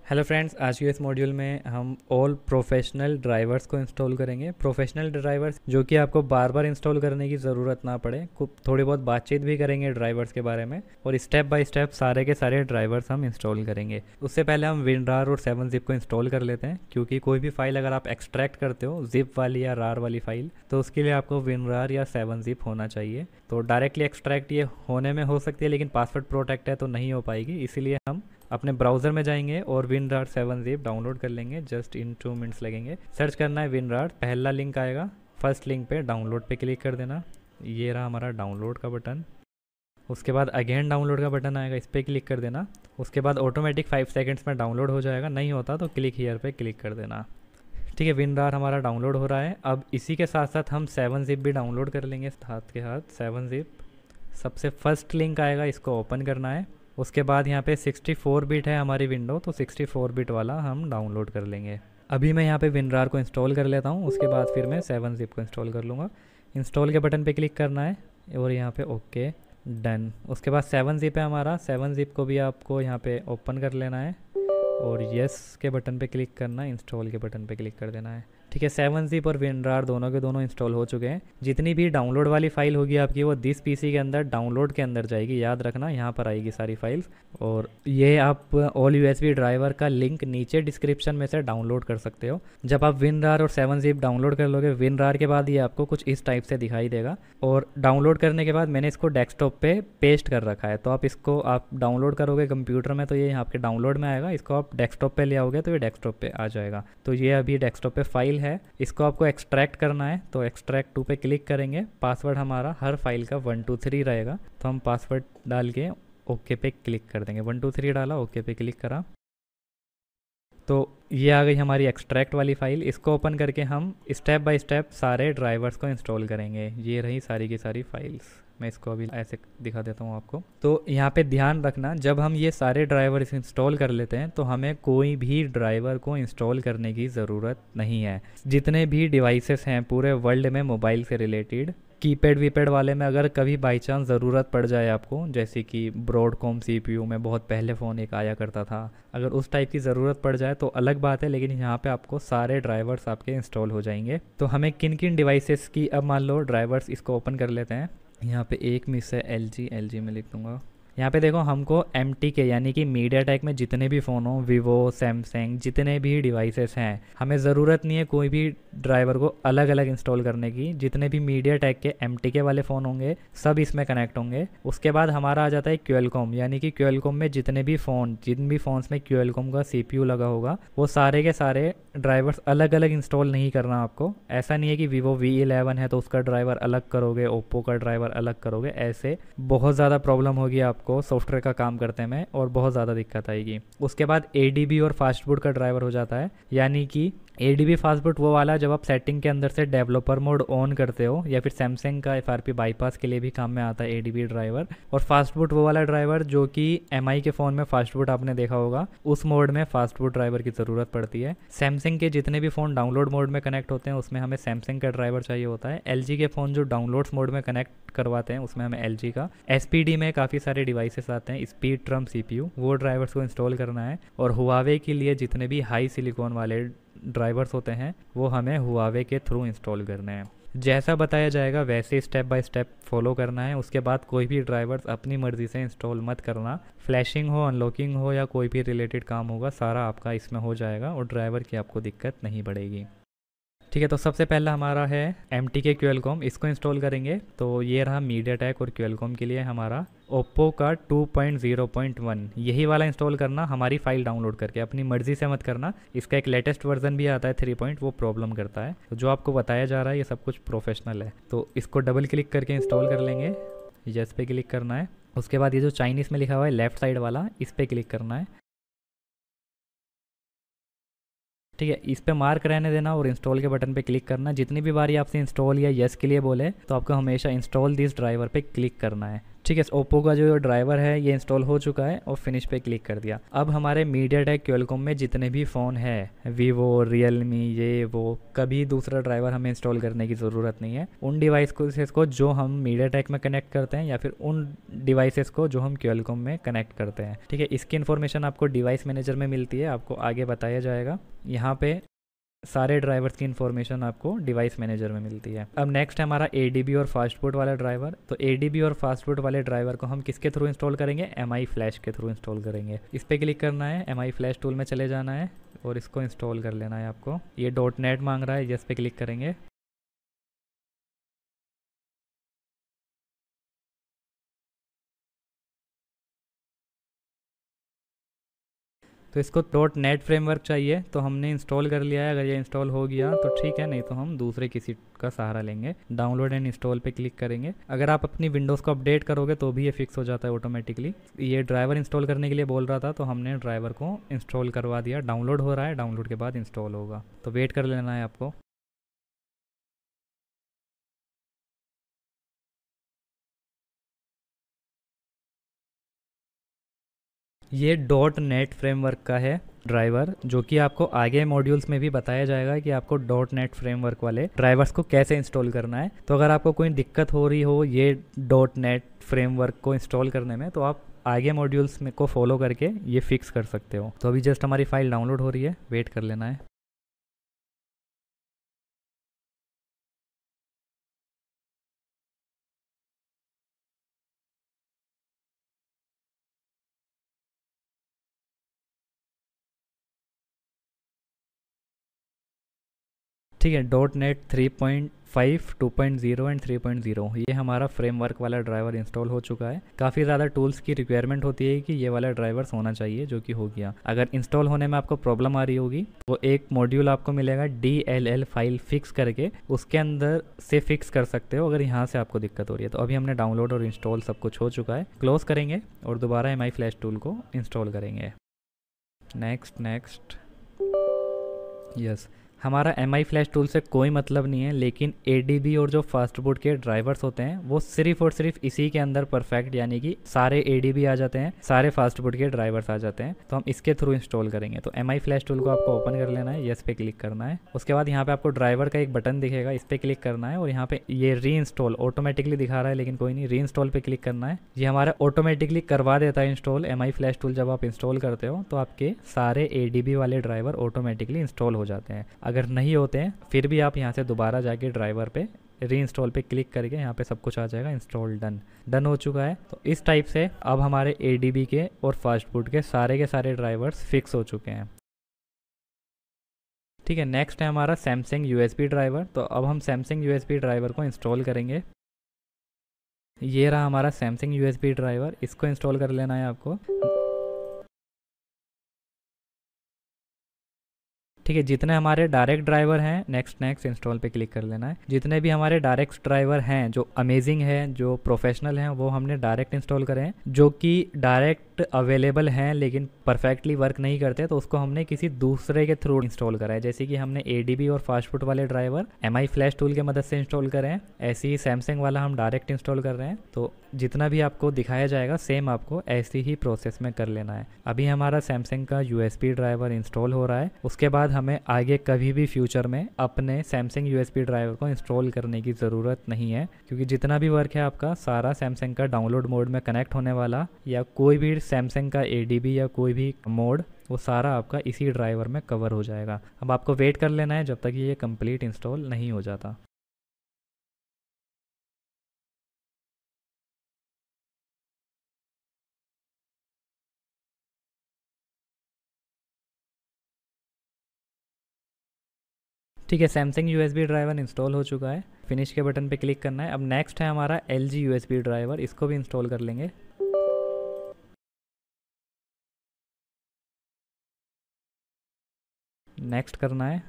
Hello friends, आज के इस मॉड्यूल में हम ऑल प्रोफेशनल ड्राइवर्स को इंस्टॉल करेंगे। प्रोफेशनल ड्राइवर्स जो कि आपको बार बार इंस्टॉल करने की ज़रूरत ना पड़े, थोड़ी बहुत बातचीत भी करेंगे ड्राइवर्स के बारे में और स्टेप बाय स्टेप सारे के सारे ड्राइवर्स हम इंस्टॉल करेंगे। उससे पहले हम WinRAR और 7-zip को इंस्टॉल कर लेते हैं, क्योंकि कोई भी फाइल अगर आप एक्सट्रैक्ट करते हो जिप वाली या रार वाली फाइल, तो उसके लिए आपको WinRAR या 7-zip होना चाहिए। तो डायरेक्टली एक्सट्रैक्ट ये होने में हो सकती है, लेकिन पासवर्ड प्रोटेक्ट है तो नहीं हो पाएगी। इसीलिए हम अपने ब्राउज़र में जाएंगे और WinRAR 7-zip डाउनलोड कर लेंगे। जस्ट इन 2 मिनट्स लगेंगे। सर्च करना है WinRAR, पहला लिंक आएगा, फर्स्ट लिंक पे डाउनलोड पे क्लिक कर देना। ये रहा हमारा डाउनलोड का बटन। उसके बाद अगेन डाउनलोड का बटन आएगा, इस पर क्लिक कर देना। उसके बाद ऑटोमेटिक 5 सेकेंड्स में डाउनलोड हो जाएगा, नहीं होता तो क्लिक हियर पे क्लिक कर देना। ठीक है, WinRAR हमारा डाउनलोड हो रहा है। अब इसी के साथ साथ हम 7-zip भी डाउनलोड कर लेंगे हाथ के हाथ। 7-zip सबसे फर्स्ट लिंक आएगा, इसको ओपन करना है। उसके बाद यहाँ पे 64 बिट है हमारी विंडो, तो 64 बिट वाला हम डाउनलोड कर लेंगे। अभी मैं यहाँ पे WinRAR को इंस्टॉल कर लेता हूँ, उसके बाद फिर मैं 7-zip को इंस्टॉल कर लूँगा। इंस्टॉल के बटन पे क्लिक करना है और यहाँ पे ओके डन। उसके बाद 7-zip है हमारा, 7-zip को भी आपको यहाँ पे ओपन कर लेना है और येस के बटन पे क्लिक करना है, इंस्टॉल के बटन पे क्लिक कर देना है। ठीक है, 7-zip और WinRAR दोनों के दोनों इंस्टॉल हो चुके हैं। जितनी भी डाउनलोड वाली फाइल होगी आपकी, वो दिस पीसी के अंदर डाउनलोड के अंदर जाएगी, याद रखना, यहाँ पर आएगी सारी फाइल्स। और ये आप ऑल USB ड्राइवर का लिंक नीचे डिस्क्रिप्शन में से डाउनलोड कर सकते हो। जब आप WinRAR और 7-zip डाउनलोड कर लोगे, WinRAR के बाद ये आपको कुछ इस टाइप से दिखाई देगा। और डाउनलोड करने के बाद मैंने इसको डेस्कटॉप पे पेस्ट कर रखा है, तो आप इसको आप डाउनलोड करोगे कंप्यूटर में तो ये यहाँ आपके डाउनलोड में आएगा। इसको आप डेस्कटॉप पे ले आओगे तो ये डेस्कटॉप पे आ जाएगा। तो ये अभी डेस्कटॉप पे फाइल है, इसको आपको एक्सट्रैक्ट करना है। तो एक्सट्रैक्ट 2 पे क्लिक करेंगे। पासवर्ड हमारा हर फाइल का 123 रहेगा, तो हम पासवर्ड डाल के ओके पे क्लिक कर देंगे। 123 डाला, ओके पे क्लिक करा, तो ये आ गई हमारी एक्सट्रैक्ट वाली फाइल। इसको ओपन करके हम स्टेप बाय स्टेप सारे ड्राइवर्स को इंस्टॉल करेंगे। ये रही सारी की सारी फाइल्स। मैं इसको अभी ऐसे दिखा देता हूँ आपको। तो यहाँ पे ध्यान रखना, जब हम ये सारे ड्राइवर्स इंस्टॉल कर लेते हैं तो हमें कोई भी ड्राइवर को इंस्टॉल करने की ज़रूरत नहीं है। जितने भी डिवाइसेस हैं पूरे वर्ल्ड में मोबाइल से रिलेटेड, कीपैड वीपैड वाले में अगर कभी बाई चांस ज़रूरत पड़ जाए आपको, जैसे कि ब्रॉडकॉम CPU में बहुत पहले फ़ोन एक आया करता था, अगर उस टाइप की ज़रूरत पड़ जाए तो अलग बात है, लेकिन यहाँ पे आपको सारे ड्राइवर्स आपके इंस्टॉल हो जाएंगे। तो हमें किन किन डिवाइसेस की, अब मान लो ड्राइवर्स, इसको ओपन कर लेते हैं। यहाँ पे एक मिस है, LG में लिख दूँगा। यहाँ पे देखो, हमको MTK यानी कि MediaTek में जितने भी फ़ोन हो, वीवो, सैमसंग, जितने भी डिवाइसेस हैं, हमें ज़रूरत नहीं है कोई भी ड्राइवर को अलग अलग इंस्टॉल करने की। जितने भी MediaTek के MTK वाले फ़ोन होंगे सब इसमें कनेक्ट होंगे। उसके बाद हमारा आ जाता है Qualcomm, यानी कि Qualcomm में जितने भी फ़ोन, जिन भी फ़ोन्स में Qualcomm का CPU लगा होगा, वो सारे के सारे ड्राइवर्स अलग अलग इंस्टॉल नहीं करना आपको। ऐसा नहीं है कि Vivo V11 है तो उसका ड्राइवर अलग करोगे, ओप्पो का ड्राइवर अलग करोगे। ऐसे बहुत ज़्यादा प्रॉब्लम होगी आपको सॉफ्टवेयर का काम करते में और बहुत ज़्यादा दिक्कत आएगी। उसके बाद ADB और फास्टबूट का ड्राइवर हो जाता है, यानी कि ADB फास्टबूट वो वाला जब आप सेटिंग के अंदर से डेवलपर मोड ऑन करते हो, या फिर सैमसंग का FRP बाईपास के लिए भी काम में आता है ADB ड्राइवर। और फास्टबूट वो वाला ड्राइवर जो कि MI के फ़ोन में फास्टबूट आपने देखा होगा, उस मोड में फास्टबूट ड्राइवर की ज़रूरत पड़ती है। सैमसंग के जितने भी फ़ोन डाउनलोड मोड में कनेक्ट होते हैं उसमें हमें सैमसंग का ड्राइवर चाहिए होता है। LG के फ़ोन जो डाउनलोड्स मोड में कनेक्ट करवाते हैं उसमें हमें LG का। SPD में काफ़ी सारे डिवाइसेस आते हैं, स्पीड ट्रम CPU, वो ड्राइवर्स को इंस्टॉल करना है। और हुआवे के लिए जितने भी हाई सिलिकॉन वाले ड्राइवर्स होते हैं वो हमें हुआवे के थ्रू इंस्टॉल करने हैं। जैसा बताया जाएगा वैसे स्टेप बाय स्टेप फॉलो करना है। उसके बाद कोई भी ड्राइवर्स अपनी मर्ज़ी से इंस्टॉल मत करना। फ्लैशिंग हो, अनलॉकिंग हो या कोई भी रिलेटेड काम होगा, सारा आपका इसमें हो जाएगा और ड्राइवर की आपको दिक्कत नहीं पड़ेगी। ठीक है, तो सबसे पहला हमारा है MTK Qualcomm, इसको इंस्टॉल करेंगे। तो ये रहा MediaTek और Qualcomm के लिए हमारा ओप्पो का 2.0.1, यही वाला इंस्टॉल करना हमारी फ़ाइल डाउनलोड करके, अपनी मर्ज़ी से मत करना। इसका एक लेटेस्ट वर्जन भी आता है 3. वो प्रॉब्लम करता है। तो जो आपको बताया जा रहा है ये सब कुछ प्रोफेशनल है। तो इसको डबल क्लिक करके इंस्टॉल कर लेंगे। यस पे क्लिक करना है। उसके बाद ये जो चाइनीज़ में लिखा हुआ है लेफ़्ट साइड वाला, इस पर क्लिक करना है। ठीक है, इस पे मार्क रहने देना और इंस्टॉल के बटन पे क्लिक करना। जितनी भी बारी आपसे इंस्टॉल या यस के लिए बोले तो आपको हमेशा इंस्टॉल दिस ड्राइवर पे क्लिक करना है। ठीक है, ओप्पो का जो ड्राइवर है ये इंस्टॉल हो चुका है और फिनिश पे क्लिक कर दिया। अब हमारे मीडियाटेक क्वालकॉम में जितने भी फ़ोन है, वीवो, रियलमी, ये वो, कभी दूसरा ड्राइवर हमें इंस्टॉल करने की ज़रूरत नहीं है। उन डिवाइसेस को जो हम मीडियाटेक में कनेक्ट करते हैं या फिर उन डिवाइसेस को जो हम क्वालकॉम में कनेक्ट करते हैं। ठीक है, इसकी इन्फॉर्मेशन आपको डिवाइस मैनेजर में मिलती है, आपको आगे बताया जाएगा। यहाँ पे सारे ड्राइवर्स की इन्फॉर्मेशन आपको डिवाइस मैनेजर में मिलती है। अब नेक्स्ट है हमारा ADB और फास्टबूट वाला ड्राइवर। तो ADB और फास्टबूट वाले ड्राइवर को हम किसके थ्रू इंस्टॉल करेंगे? MI फ्लैश के थ्रू इंस्टॉल करेंगे। इस पर क्लिक करना है, MI फ्लैश टूल में चले जाना है और इसको इंस्टॉल कर लेना है आपको। ये .NET मांग रहा है, यस पे क्लिक करेंगे। तो इसको .NET फ्रेमवर्क चाहिए, तो हमने इंस्टॉल कर लिया है। अगर ये इंस्टॉल हो गया तो ठीक है, नहीं तो हम दूसरे किसी का सहारा लेंगे। डाउनलोड एंड इंस्टॉल पे क्लिक करेंगे। अगर आप अपनी विंडोज़ को अपडेट करोगे तो भी ये फिक्स हो जाता है ऑटोमेटिकली। ये ड्राइवर इंस्टॉल करने के लिए बोल रहा था, तो हमने ड्राइवर को इंस्टॉल करवा दिया। डाउनलोड हो रहा है, डाउनलोड के बाद इंस्टॉल होगा, तो वेट कर लेना है आपको। ये .NET फ्रेमवर्क का है ड्राइवर, जो कि आपको आगे मॉड्यूल्स में भी बताया जाएगा कि आपको .NET फ्रेमवर्क वाले ड्राइवर्स को कैसे इंस्टॉल करना है। तो अगर आपको कोई दिक्कत हो रही हो ये .NET फ्रेमवर्क को इंस्टॉल करने में, तो आप आगे मॉड्यूल्स में को फॉलो करके ये फिक्स कर सकते हो। तो अभी जस्ट हमारी फाइल डाउनलोड हो रही है, वेट कर लेना है। ठीक है, .NET 3.5, 2.0 एंड 3.0 ये हमारा फ्रेमवर्क वाला ड्राइवर इंस्टॉल हो चुका है। काफ़ी ज़्यादा टूल्स की रिक्वायरमेंट होती है कि ये वाला ड्राइवर्स होना चाहिए, जो कि हो गया। अगर इंस्टॉल होने में आपको प्रॉब्लम आ रही होगी तो एक मॉड्यूल आपको मिलेगा DLL फाइल फिक्स करके, उसके अंदर से फिक्स कर सकते हो अगर यहाँ से आपको दिक्कत हो रही है। तो अभी हमने डाउनलोड और इंस्टॉल सब कुछ हो चुका है। क्लोज करेंगे और दोबारा MI फ्लैश टूल को इंस्टॉल करेंगे। Next next, yes. हमारा MI फ्लैश टूल से कोई मतलब नहीं है, लेकिन ADB और जो फास्टबूट के ड्राइवर्स होते हैं वो सिर्फ और सिर्फ इसी के अंदर परफेक्ट, यानी कि सारे ADB आ जाते हैं, सारे फास्टबूट के ड्राइवर्स आ जाते हैं। तो हम इसके थ्रू इंस्टॉल करेंगे। तो MI फ्लैश टूल को आपको ओपन कर लेना है, यस पे क्लिक करना है। उसके बाद यहाँ पे आपको ड्राइवर का एक बटन दिखेगा, इस पर क्लिक करना है और यहाँ पे ये री इंस्टॉल ऑटोमेटिकली दिखा रहा है, लेकिन कोई नहीं, री इंस्टॉल पे क्लिक करना है। ये हमारा ऑटोमेटिकली करवा देता है इंस्टॉल। MI फ्लैश टूल जब आप इंस्टॉल करते हो तो आपके सारे ADB वाले ड्राइवर ऑटोमेटिकली इंस्टॉल हो जाते हैं। अगर नहीं होते हैं फिर भी आप यहाँ से दोबारा जाके ड्राइवर पे री इंस्टॉल पे क्लिक करके यहाँ पे सब कुछ आ जाएगा, इंस्टॉल डन। डन हो चुका है। तो इस टाइप से अब हमारे ADB के और फास्टबूट के सारे ड्राइवर्स फिक्स हो चुके हैं। ठीक है, नेक्स्ट है हमारा सैमसंग USB ड्राइवर। तो अब हम सैमसंग USB ड्राइवर को इंस्टॉल करेंगे। ये रहा हमारा सैमसंग USB ड्राइवर, इसको इंस्टॉल कर लेना है आपको। ठीक है, जितने हमारे डायरेक्ट ड्राइवर हैं, नेक्स्ट नेक्स्ट इंस्टॉल पे क्लिक कर लेना है। जितने भी हमारे डायरेक्ट ड्राइवर हैं जो अमेजिंग है, जो प्रोफेशनल हैं, वो हमने डायरेक्ट इंस्टॉल करे हैं। जो कि डायरेक्ट अवेलेबल हैं लेकिन परफेक्टली वर्क नहीं करते, तो उसको हमने किसी दूसरे के थ्रू इंस्टॉल करा है। जैसे कि हमने ADB और फास्टबूट वाले ड्राइवर MI फ्लैश टूल के मदद से इंस्टॉल करें हैं, ऐसे ही सैमसंग वाला हम डायरेक्ट इंस्टॉल कर रहे हैं। तो जितना भी आपको दिखाया जाएगा सेम आपको ऐसी ही प्रोसेस में कर लेना है। अभी हमारा सैमसंग का USB ड्राइवर इंस्टॉल हो रहा है। उसके बाद हमें आगे कभी भी फ्यूचर में अपने सैमसंग USB ड्राइवर को इंस्टॉल करने की ज़रूरत नहीं है, क्योंकि जितना भी वर्क है आपका सारा सैमसंग का डाउनलोड मोड में कनेक्ट होने वाला, या कोई भी सैमसंग का ADB या कोई भी मोड, वो सारा आपका इसी ड्राइवर में कवर हो जाएगा। अब आपको वेट कर लेना है जब तक ये कंप्लीट इंस्टॉल नहीं हो जाता। ठीक है, सैमसंग USB ड्राइवर इंस्टॉल हो चुका है। फिनिश के बटन पे क्लिक करना है। अब नेक्स्ट है हमारा LG USB ड्राइवर, इसको भी इंस्टॉल कर लेंगे। नेक्स्ट करना है।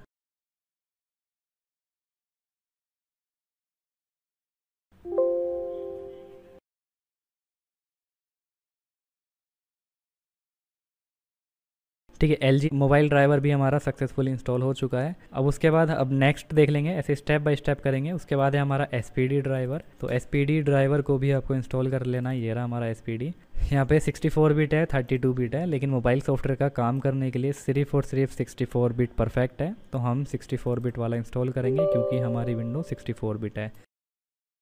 ठीक है, LG मोबाइल ड्राइवर भी हमारा सक्सेसफुली इंस्टॉल हो चुका है। अब उसके बाद अब नेक्स्ट देख लेंगे, ऐसे स्टेप बाय स्टेप करेंगे। उसके बाद है हमारा SPD ड्राइवर। तो SPD ड्राइवर को भी आपको इंस्टॉल कर लेना है। ये रहा हमारा SPD। यहाँ पे 64 बिट है, 32 बिट है, लेकिन मोबाइल सॉफ्टवेयर का काम करने के लिए सिर्फ और सिर्फ 64 बिट परफेक्ट है। तो हम 64 बिट वाला इंस्टॉल करेंगे क्योंकि हमारी विंडो 64 बिट है।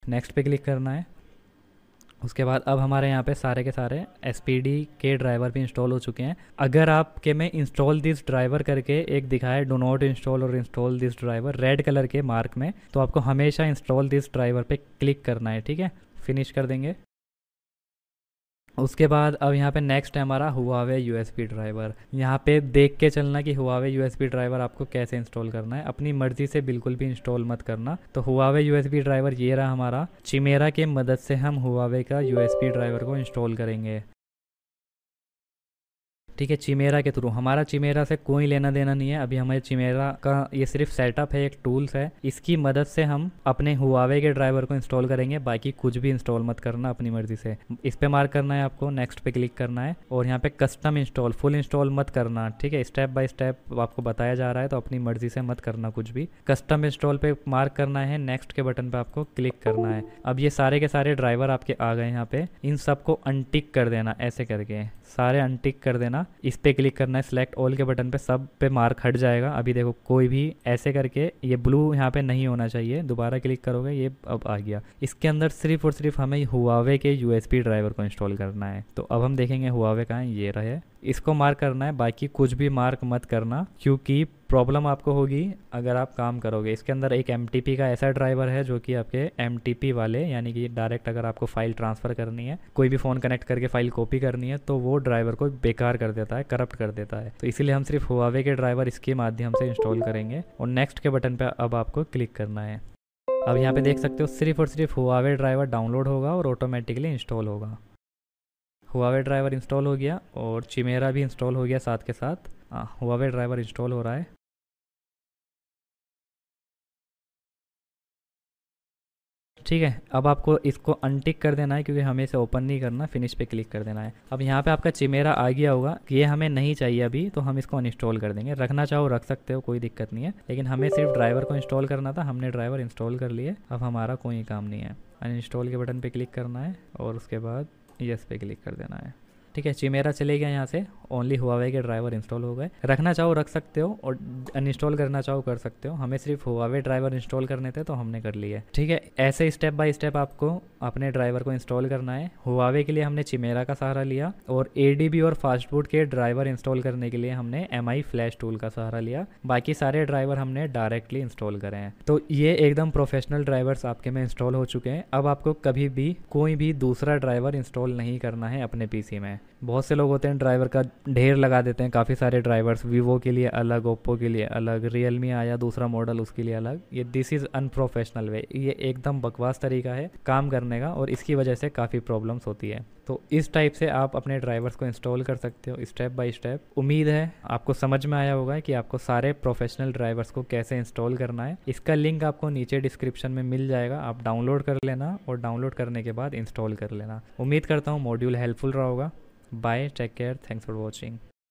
नेक्स्ट पे क्लिक करना है। उसके बाद अब हमारे यहाँ पे सारे के सारे SPD के ड्राइवर भी इंस्टॉल हो चुके हैं। अगर आपके में इंस्टॉल दिस ड्राइवर करके एक दिखाए डो नॉट इंस्टॉल और install this driver red colour के मार्क में, तो आपको हमेशा इंस्टॉल दिस ड्राइवर पे क्लिक करना है। ठीक है, फिनिश कर देंगे। उसके बाद अब यहाँ पे नेक्स्ट है हमारा हुआवे USB ड्राइवर। यहाँ पे देख के चलना कि हुआवे USB ड्राइवर आपको कैसे इंस्टॉल करना है, अपनी मर्जी से बिल्कुल भी इंस्टॉल मत करना। तो हुआवे USB ड्राइवर ये रहा हमारा। चिमेरा के मदद से हम हुआवे का USB ड्राइवर को इंस्टॉल करेंगे। ठीक है, चिमेरा के थ्रू। हमारा चिमेरा से कोई लेना देना नहीं है, अभी हमारे चिमेरा का ये सिर्फ सेटअप है, एक टूल्स है। इसकी मदद से हम अपने हुआवे के ड्राइवर को इंस्टॉल करेंगे। बाकी कुछ भी इंस्टॉल मत करना अपनी मर्जी से। इस पे मार्क करना है आपको, नेक्स्ट पे क्लिक करना है और यहाँ पे कस्टम इंस्टॉल, फुल इंस्टॉल मत करना। ठीक है, स्टेप बाय स्टेप आपको बताया जा रहा है, तो अपनी मर्जी से मत करना कुछ भी। कस्टम इंस्टॉल पे मार्क करना है, नेक्स्ट के बटन पे आपको क्लिक करना है। अब ये सारे के सारे ड्राइवर आपके आ गए यहाँ पे। इन सबको अनटिक कर देना, ऐसे करके सारे अनटिक कर देना। इस पे क्लिक करना है, सिलेक्ट ऑल के बटन पे, सब पे मार्क हट जाएगा। अभी देखो कोई भी ऐसे करके ये ब्लू यहाँ पे नहीं होना चाहिए। दोबारा क्लिक करोगे ये अब आ गया। इसके अंदर सिर्फ और सिर्फ हमें हुआवे के USB ड्राइवर को इंस्टॉल करना है। तो अब हम देखेंगे हुआवे कहाँ है, ये रहे। इसको मार्क करना है, बाकी कुछ भी मार्क मत करना क्योंकि प्रॉब्लम आपको होगी अगर आप काम करोगे। इसके अंदर एक MTP का ऐसा ड्राइवर है जो कि आपके MTP वाले, यानी कि डायरेक्ट अगर आपको फाइल ट्रांसफ़र करनी है, कोई भी फ़ोन कनेक्ट करके फाइल कॉपी करनी है, तो वो ड्राइवर को बेकार कर देता है, करप्ट कर देता है। तो इसीलिए हम सिर्फ हुआवे के ड्राइवर इसके माध्यम से इंस्टॉल करेंगे। और नेक्स्ट के बटन पर अब आपको क्लिक करना है। अब यहाँ पे देख सकते हो सिर्फ और सिर्फ हुआवे ड्राइवर डाउनलोड होगा और ऑटोमेटिकली इंस्टॉल होगा। हुआवे ड्राइवर इंस्टॉल हो गया और चिमेरा भी इंस्टॉल हो गया साथ के साथ। हुआवे ड्राइवर इंस्टॉल हो रहा है। ठीक है, अब आपको इसको अनटिक कर देना है क्योंकि हमें इसे ओपन नहीं करना। फिनिश पे क्लिक कर देना है। अब यहाँ पे आपका चिमेरा आ गया होगा, ये हमें नहीं चाहिए अभी, तो हम इसको अनइंस्टॉल कर देंगे। रखना चाहो रख सकते हो, कोई दिक्कत नहीं है, लेकिन हमें सिर्फ ड्राइवर को इंस्टॉल करना था। हमने ड्राइवर इंस्टॉल कर लिए, अब हमारा कोई काम नहीं है। अनइंस्टॉल के बटन पर क्लिक करना है और उसके बाद यस पे क्लिक कर देना है। ठीक है, चिमेरा चले गया यहाँ से, ओनली हुआवे के ड्राइवर इंस्टॉल हो गए। रखना चाहो रख सकते हो और अनइंस्टॉल करना चाहो कर सकते हो। हमें सिर्फ हुआवे ड्राइवर इंस्टॉल करने थे तो हमने कर लिए। ठीक है, ऐसे स्टेप बाय स्टेप आपको अपने ड्राइवर को इंस्टॉल करना है। हुआवे के लिए हमने चिमेरा का सहारा लिया और ADB और फास्टबूट के ड्राइवर इंस्टॉल करने के लिए हमने MI फ्लैश टूल का सहारा लिया। बाकी सारे ड्राइवर हमने डायरेक्टली इंस्टॉल करे हैं। तो ये एकदम प्रोफेशनल ड्राइवर्स आपके में इंस्टॉल हो चुके हैं। अब आपको कभी भी कोई भी दूसरा ड्राइवर इंस्टॉल नहीं करना है अपने PC में। बहुत से लोग होते हैं ड्राइवर का ढेर लगा देते हैं, काफ़ी सारे ड्राइवर्स, वीवो के लिए अलग, ओप्पो के लिए अलग, रियलमी आया दूसरा मॉडल उसके लिए अलग। ये दिस इज़ अनप्रोफेशनल वे, ये एकदम बकवास तरीका है काम करने का और इसकी वजह से काफ़ी प्रॉब्लम्स होती है। तो इस टाइप से आप अपने ड्राइवर्स को इंस्टॉल कर सकते हो स्टेप बाय स्टेप। उम्मीद है आपको समझ में आया होगा कि आपको सारे प्रोफेशनल ड्राइवर्स को कैसे इंस्टॉल करना है। इसका लिंक आपको नीचे डिस्क्रिप्शन में मिल जाएगा, आप डाउनलोड कर लेना और डाउनलोड करने के बाद इंस्टॉल कर लेना। उम्मीद करता हूँ मॉड्यूल हेल्पफुल रहा होगा। Bye, take care, thanks for watching.